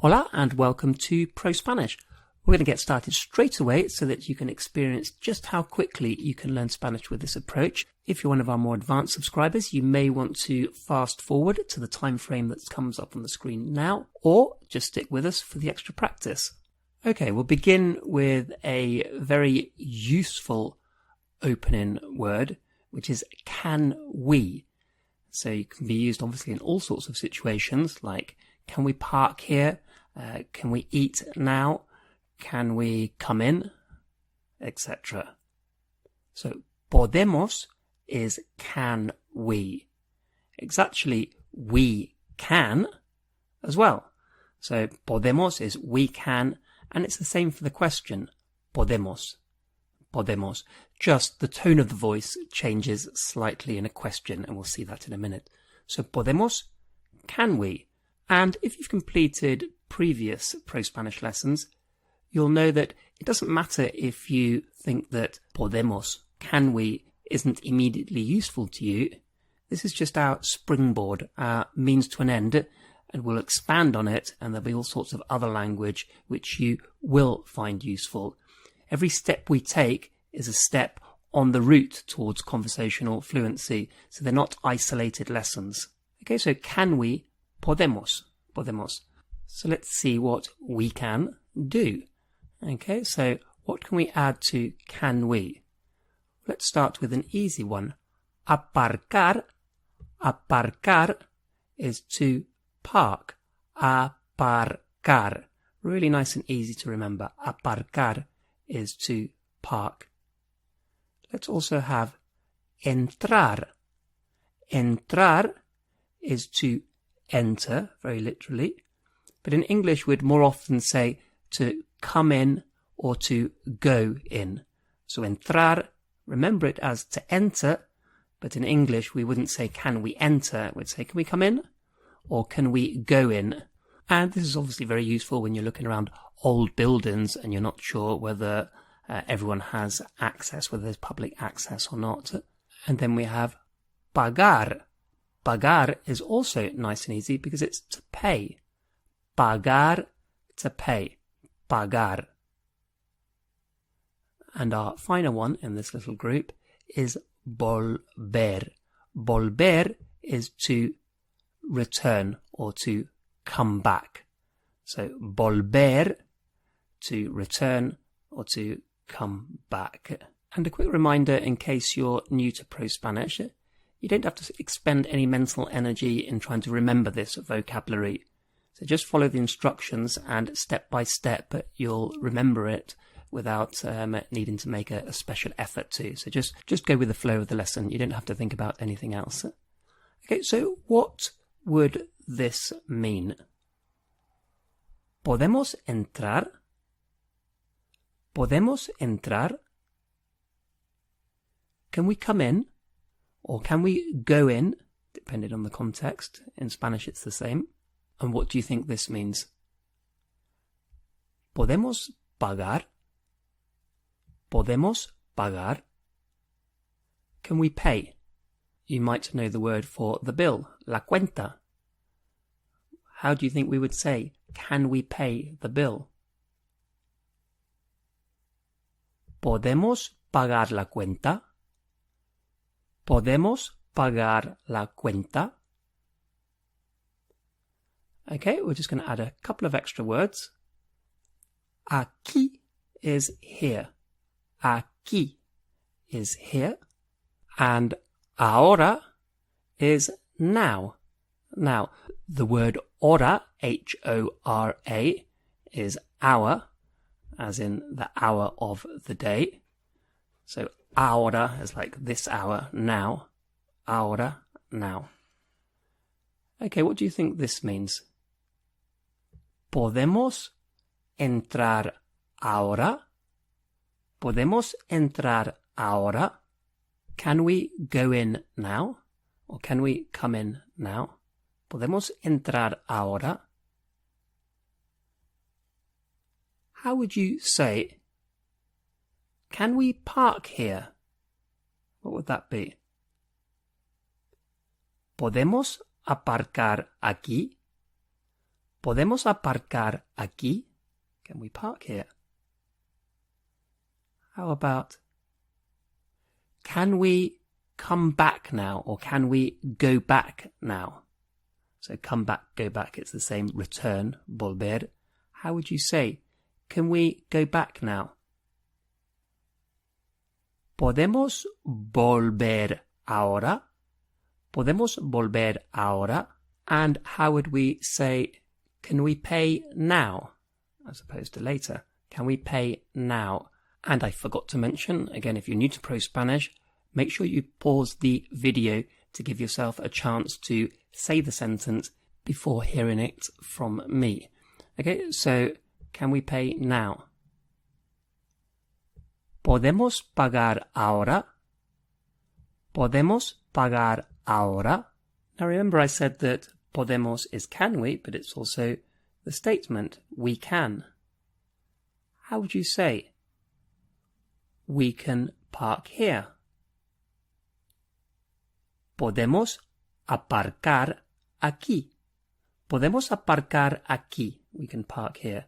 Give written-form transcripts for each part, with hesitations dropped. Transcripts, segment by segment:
Hola and welcome to Pro Spanish. We're going to get started straight away so that you can experience just how quickly you can learn Spanish with this approach. If you're one of our more advanced subscribers, you may want to fast forward to the time frame that comes up on the screen now, or just stick with us for the extra practice. Okay, we'll begin with a very useful opening word, which is can we. So it can be used obviously in all sorts of situations, like can we park here? Can we eat now? Can we come in? Etc. So podemos is can we. It's actually we can as well. So podemos is we can, and it's the same for the question. Podemos. Podemos. Just the tone of the voice changes slightly in a question, and we'll see that in a minute. So podemos, can we? And if you've completed previous Pro Spanish lessons, you'll know that it doesn't matter if you think that podemos, can we, isn't immediately useful to you. This is just our springboard, our means to an end, and we'll expand on it, and there'll be all sorts of other language which you will find useful. Every step we take is a step on the route towards conversational fluency, so they're not isolated lessons. Okay, so can we, podemos, podemos. So let's see what we can do. Okay, so what can we add to can we? Let's start with an easy one. Aparcar. Aparcar is to park. Aparcar. Really nice and easy to remember. Aparcar is to park. Let's also have entrar. Entrar is to enter, very literally. But in English, we'd more often say to come in or to go in. So entrar, remember it as to enter, but in English, we wouldn't say can we enter, we'd say can we come in or can we go in? And this is obviously very useful when you're looking around old buildings and you're not sure whether everyone has access, whether there's public access or not. And then we have pagar. Pagar is also nice and easy because it's to pay. Pagar, to pay. Pagar. And our final one in this little group is volver. Volver is to return or to come back. So volver, to return or to come back. And a quick reminder in case you're new to Pro Spanish, you don't have to expend any mental energy in trying to remember this vocabulary. So just follow the instructions and step by step you'll remember it without needing to make a special effort to. So just go with the flow of the lesson. You don't have to think about anything else. Okay, so what would this mean? ¿Podemos entrar? ¿Podemos entrar? Can we come in? Or can we go in? Depending on the context. In Spanish it's the same. And what do you think this means? ¿Podemos pagar? ¿Podemos pagar? Can we pay? You might know the word for the bill, la cuenta. How do you think we would say, can we pay the bill? ¿Podemos pagar la cuenta? ¿Podemos pagar la cuenta? Okay, we're just going to add a couple of extra words. Aquí is here. Aquí is here. And ahora is now. Now, the word hora, H-O-R-A, is hour, as in the hour of the day. So ahora is like this hour, now. Ahora, now. Okay, what do you think this means? ¿Podemos entrar ahora? ¿Podemos entrar ahora? Can we go in now? Or can we come in now? ¿Podemos entrar ahora? How would you say, can we park here? What would that be? ¿Podemos aparcar aquí? ¿Podemos aparcar aquí? Can we park here? How about, can we come back now, or can we go back now? So come back, go back, it's the same. Return, volver. How would you say, can we go back now? ¿Podemos volver ahora? ¿Podemos volver ahora? And how would we say, can we pay now, as opposed to later? Can we pay now? And I forgot to mention, again, if you're new to Pro Spanish, make sure you pause the video to give yourself a chance to say the sentence before hearing it from me. Okay, so can we pay now? ¿Podemos pagar ahora? ¿Podemos pagar ahora? Now remember I said that podemos is can we, but it's also the statement, we can. How would you say, we can park here? Podemos aparcar aquí. Podemos aparcar aquí. We can park here.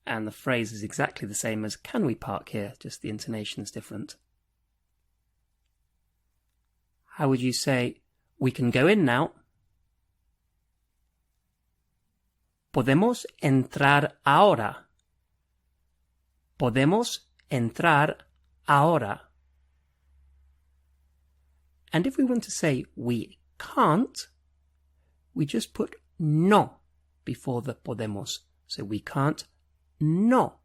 And the phrase is exactly the same as can we park here, just the intonation is different. How would you say, we can go in now? Podemos entrar ahora. Podemos entrar ahora. And if we want to say we can't, we just put no before the podemos. So we can't, no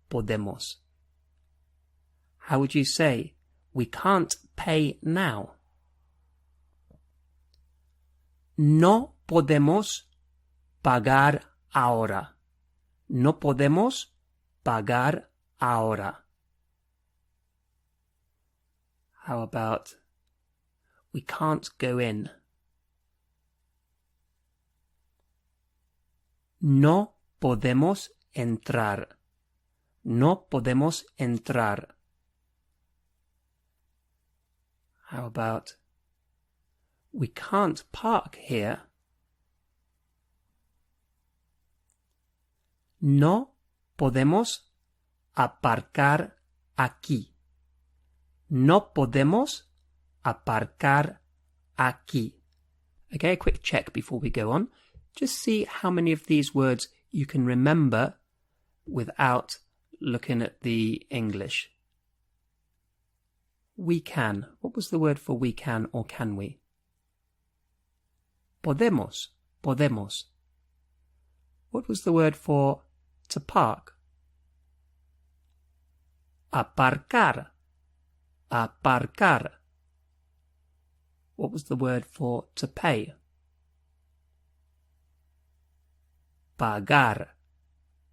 podemos. How would you say, we can't pay now? No podemos pagar ahora. No podemos pagar ahora. How about, we can't go in? No podemos entrar. No podemos entrar. How about, we can't park here? No podemos aparcar aquí. No podemos aparcar aquí. Okay, a quick check before we go on. Just see how many of these words you can remember without looking at the English. We can. What was the word for we can or can we? Podemos. Podemos. What was the word for to park? Aparcar. Aparcar. What was the word for to pay? Pagar.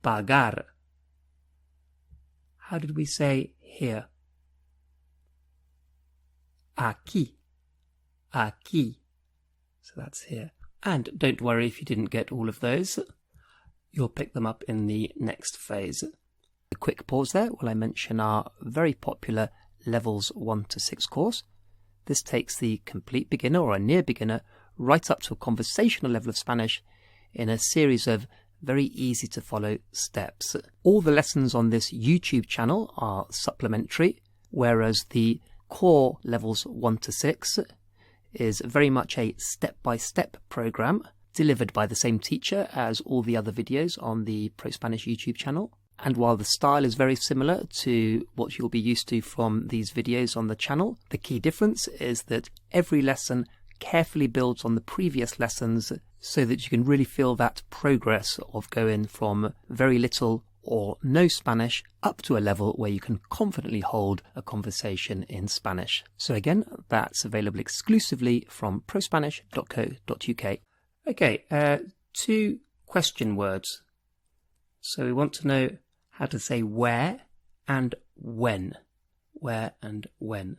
Pagar. How did we say here? Aquí. Aquí. So that's here. And don't worry if you didn't get all of those. You'll pick them up in the next phase. A quick pause there while I mention our very popular Levels 1 to 6 course. This takes the complete beginner or a near beginner right up to a conversational level of Spanish in a series of very easy to follow steps. All the lessons on this YouTube channel are supplementary, whereas the core Levels 1 to 6 is very much a step-by-step program delivered by the same teacher as all the other videos on the Pro Spanish YouTube channel. And while the style is very similar to what you'll be used to from these videos on the channel, the key difference is that every lesson carefully builds on the previous lessons so that you can really feel that progress of going from very little or no Spanish up to a level where you can confidently hold a conversation in Spanish. So again, that's available exclusively from prospanish.co.uk. Okay, 2 question words. So we want to know how to say where and when. Where and when.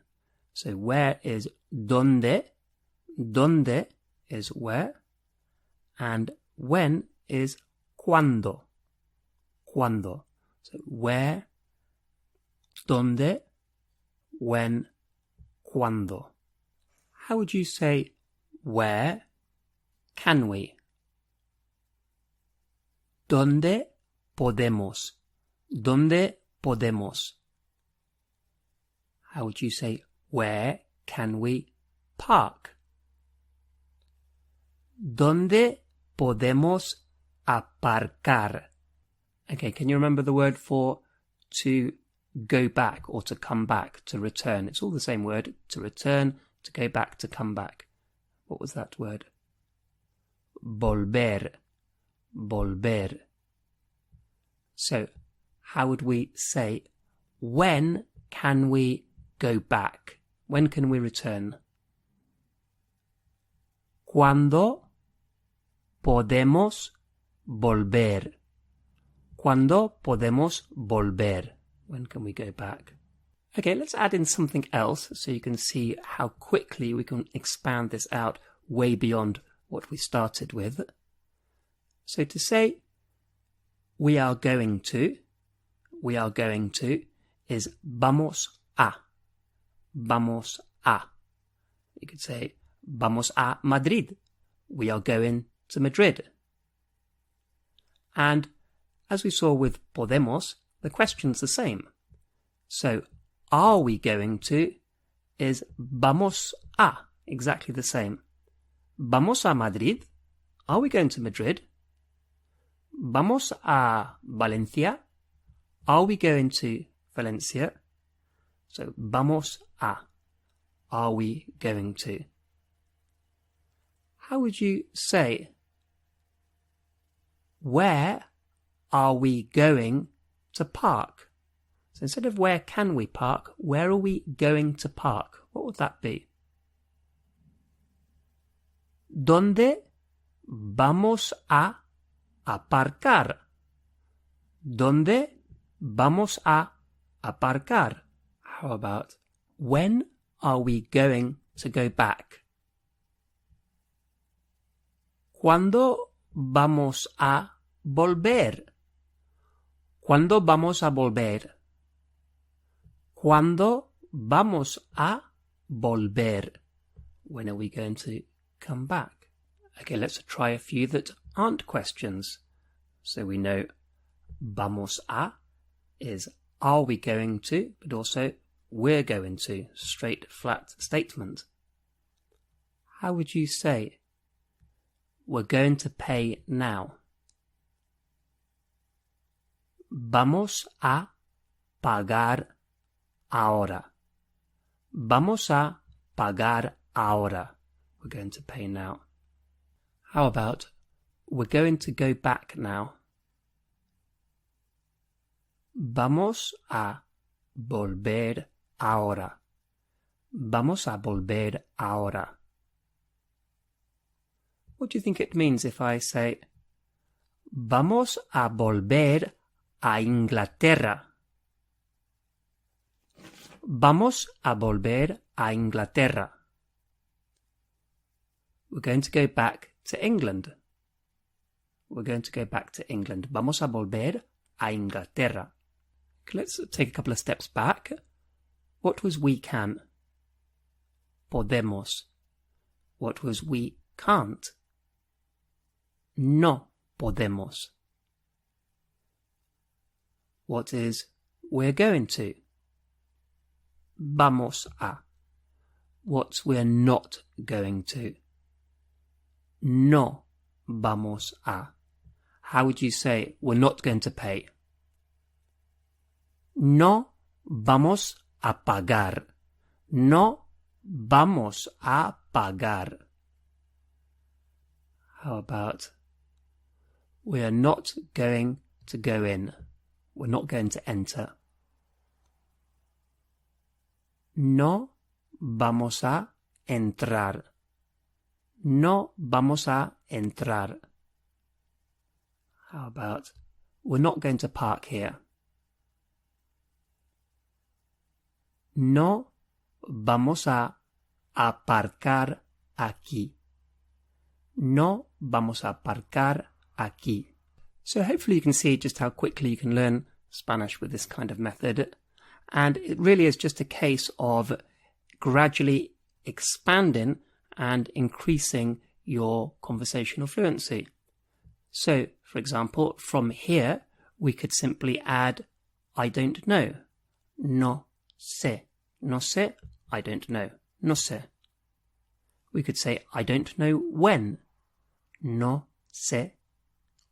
So where is donde. Donde is where. And when is cuando. Cuando. So where, donde, when, cuando. How would you say where can we? ¿Dónde podemos? ¿Dónde podemos? How would you say, where can we park? ¿Dónde podemos aparcar? Okay, can you remember the word for to go back or to come back, to return? It's all the same word, to return, to go back, to come back. What was that word? Volver. Volver. So, how would we say, when can we go back? When can we return? ¿Cuándo podemos volver? ¿Cuándo podemos volver? When can we go back? Okay, let's add in something else so you can see how quickly we can expand this out way beyond what we started with. So to say we are going to is vamos a. Vamos a. You could say vamos a Madrid. We are going to Madrid. And as we saw with podemos, the question's the same. So, are we going to is vamos a, exactly the same. Vamos a Madrid? Are we going to Madrid? Vamos a Valencia? Are we going to Valencia? So, vamos a. Are we going to? How would you say, where are we going to park? So instead of where can we park, where are we going to park? What would that be? ¿Dónde vamos a aparcar? ¿Dónde vamos a aparcar? How about, when are we going to go back? ¿Cuándo vamos a volver? ¿Cuándo vamos a volver? ¿Cuándo vamos a volver? When are we going to come back? Okay, let's try a few that aren't questions. So we know vamos a is are we going to, but also we're going to, straight, flat statement. How would you say, we're going to pay now? Vamos a pagar ahora. Vamos a pagar ahora. We're going to pay now. How about, we're going to go back now? Vamos a volver ahora. Vamos a volver ahora. What do you think it means if I say, vamos a volver a Inglaterra? Vamos a volver a Inglaterra. We're going to go back to England. We're going to go back to England. Vamos a volver a Inglaterra. Let's take a couple of steps back. What was we can? Podemos. What was we can't? No podemos. What is we're going to? Vamos a. What we're not going to? No vamos a. How would you say we're not going to pay? No vamos a pagar. No vamos a pagar. How about, we are not going to go in. We're not going to enter. No vamos a entrar. No vamos a entrar. How about, we're not going to park here. No vamos a aparcar aquí. No vamos a aparcar aquí. So hopefully you can see just how quickly you can learn Spanish with this kind of method. And it really is just a case of gradually expanding and increasing your conversational fluency. So, for For example, from here, we could simply add I don't know. No sé. No sé, I don't know. No sé. We could say I don't know when. No sé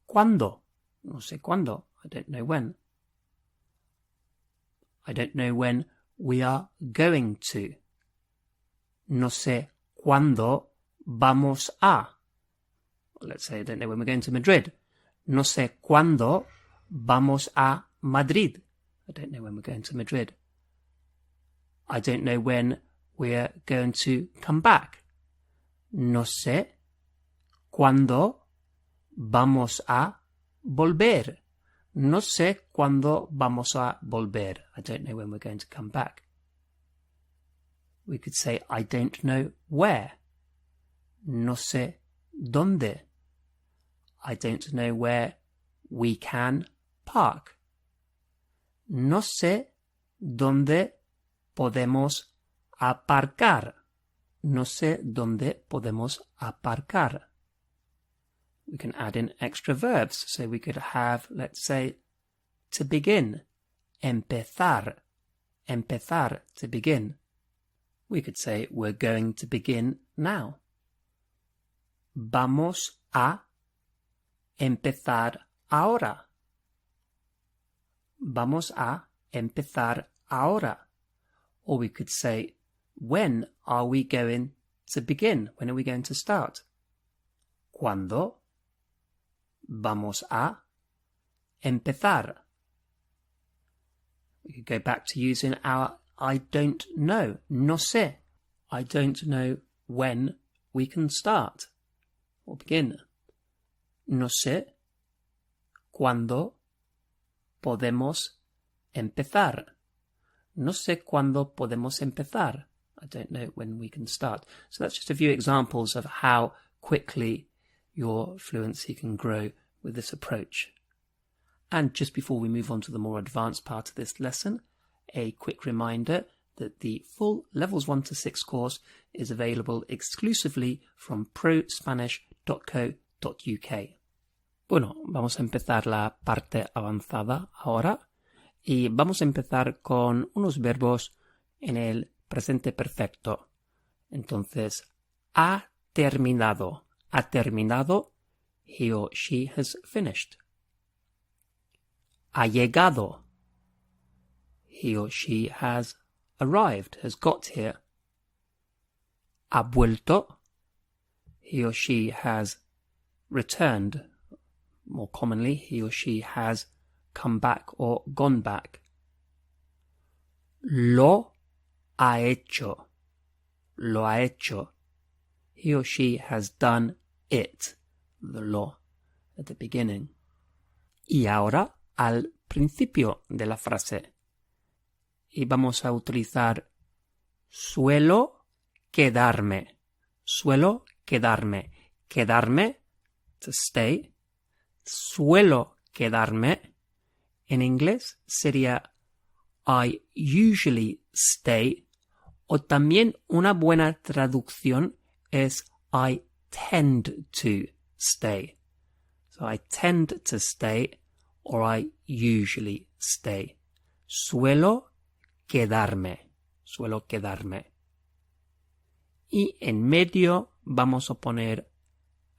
cuándo. No sé cuándo. I don't know when. I don't know when we are going to. No sé cuándo vamos a. Let's say I don't know when we're going to Madrid. No sé cuándo vamos a Madrid. I don't know when we're going to Madrid. I don't know when we're going to come back. No sé cuándo vamos a volver. No sé cuándo vamos a volver. I don't know when we're going to come back. We could say, I don't know where. No sé dónde. I don't know where we can park. No sé dónde podemos aparcar. No sé dónde podemos aparcar. We can add in extra verbs. So we could have, let's say, to begin. Empezar. Empezar, to begin. We could say, we're going to begin now. Vamos a empezar ahora. Vamos a empezar ahora. Or we could say, when are we going to begin? When are we going to start? ¿Cuándo vamos a empezar? We could go back to using our I don't know. No sé. I don't know when we can start or begin. No sé cuándo podemos empezar. No sé cuándo podemos empezar. I don't know when we can start. So that's just a few examples of how quickly your fluency can grow with this approach. And just before we move on to the more advanced part of this lesson, a quick reminder that the full Levels 1 to 6 course is available exclusively from prospanish.co.uk. Bueno, vamos a empezar la parte avanzada ahora y vamos a empezar con unos verbos en el presente perfecto. Entonces, ha terminado. Ha terminado. He or she has finished. Ha llegado. He or she has arrived, has got here. Ha vuelto. He or she has returned. More commonly, he or she has come back or gone back. Lo ha hecho. Lo ha hecho. He or she has done it. The lo at the beginning. Y ahora al principio de la frase. Y vamos a utilizar suelo quedarme. Suelo quedarme. Quedarme, to stay. Suelo quedarme. En inglés sería I usually stay. O también una buena traducción es I tend to stay. So I tend to stay or I usually stay. Suelo quedarme. Suelo quedarme. Y en medio vamos a poner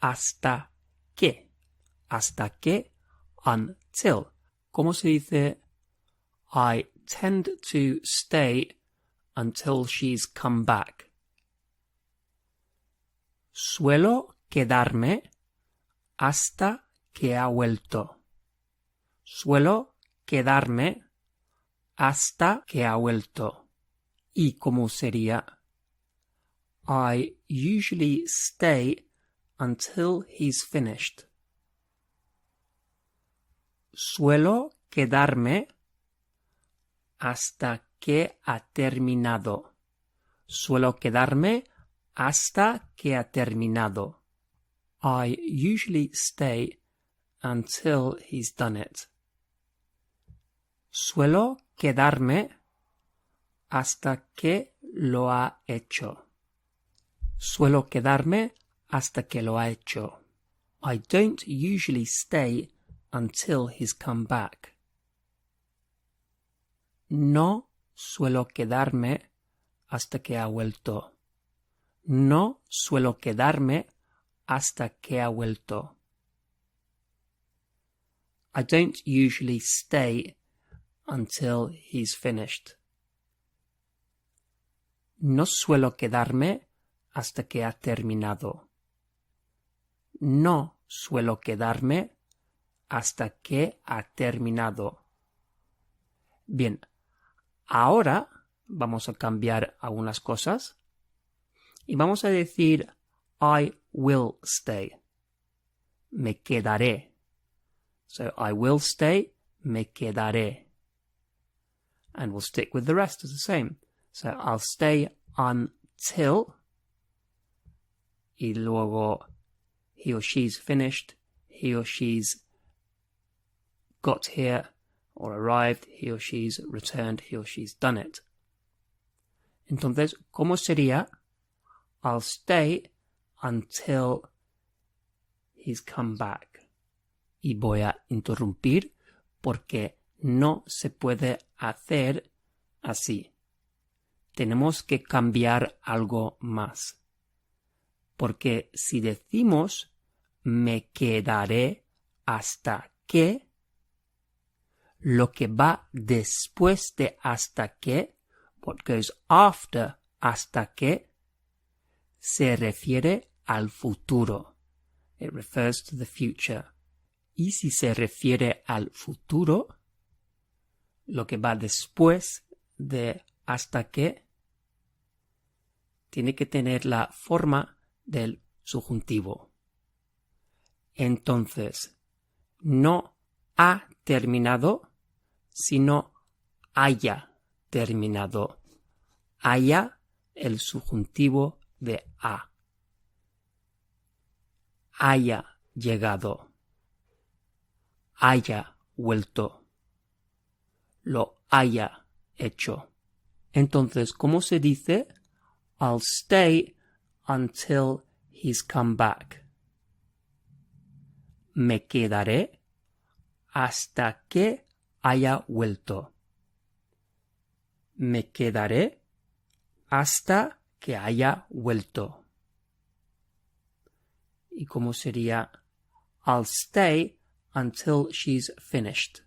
hasta que. Hasta que, until. ¿Cómo se dice? I tend to stay until she's come back. Suelo quedarme hasta que ha vuelto. Suelo quedarme hasta que ha vuelto. ¿Y cómo sería? I usually stay until he's finished. Suelo quedarme hasta que ha terminado. Suelo quedarme hasta que ha terminado. I usually stay until he's done it. Suelo quedarme hasta que lo ha hecho. Suelo quedarme hasta que lo ha hecho. I don't usually stay until he's come back. No suelo quedarme hasta que ha vuelto. No suelo quedarme hasta que ha vuelto. I don't usually stay until he's finished. No suelo quedarme hasta que ha terminado. No suelo quedarme hasta que ha terminado. Bien, ahora vamos a cambiar algunas cosas y vamos a decir I will stay. Me quedaré. So I will stay, me quedaré. And we'll stick with the rest as the same. So I'll stay until, y luego he or she's finished, he or she's got here or arrived, he or she's returned, he or she's done it. Entonces, ¿cómo sería? I'll stay until he's come back. Y voy a interrumpir porque no se puede hacer así. Tenemos que cambiar algo más. Porque si decimos me quedaré hasta que, lo que va después de hasta que, what goes after hasta que, se refiere al futuro. It refers to the future. Y si se refiere al futuro, lo que va después de hasta que tiene que tener la forma del subjuntivo. Entonces, no ha terminado, sino haya terminado. Haya el subjuntivo de ha. Haya llegado. Haya vuelto. Lo haya hecho. Entonces, ¿cómo se dice? I'll stay until he's come back. Me quedaré hasta que haya vuelto. Me quedaré hasta que haya vuelto. ¿Y cómo sería? I'll stay until she's finished.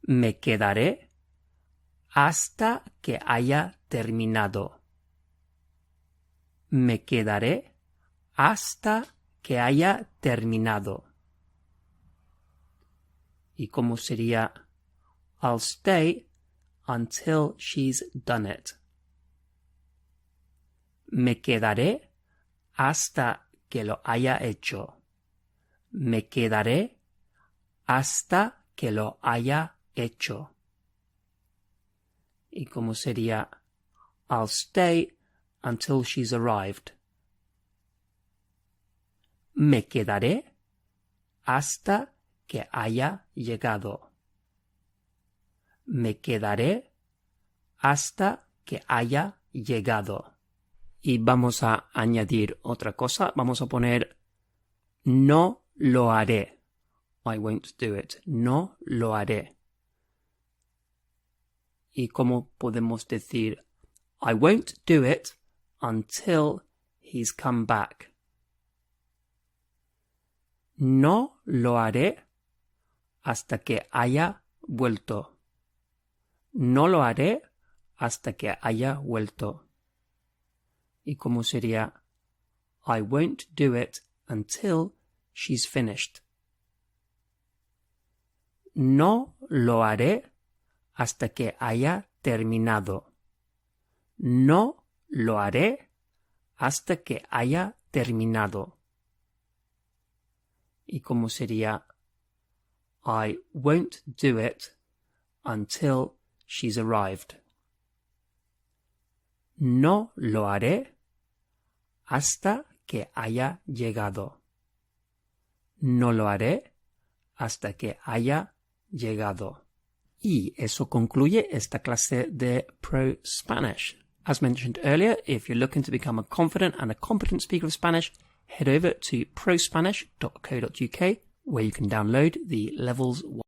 Me quedaré hasta que haya terminado. Me quedaré hasta que haya terminado. ¿Y cómo sería? I'll stay until she's done it. Me quedaré hasta que lo haya hecho. Me quedaré hasta que lo haya hecho. ¿Y cómo sería? I'll stay until she's arrived. Me quedaré hasta que haya llegado. Me quedaré hasta que haya llegado. Y vamos a añadir otra cosa. Vamos a poner no lo haré. I won't do it. No lo haré. ¿Y cómo podemos decir I won't do it until he's come back? No lo haré hasta que haya vuelto. No lo haré hasta que haya vuelto. ¿Y cómo sería? I won't do it until she's finished. No lo haré hasta que haya terminado. No lo haré hasta que haya terminado. ¿Y cómo sería? I won't do it until she's arrived. No lo haré hasta que haya llegado. No lo haré hasta que haya llegado. Y eso concluye esta clase de Pro Spanish. As mentioned earlier, if you're looking to become a confident and a competent speaker of Spanish, head over to prospanish.co.uk where you can download the Levels 1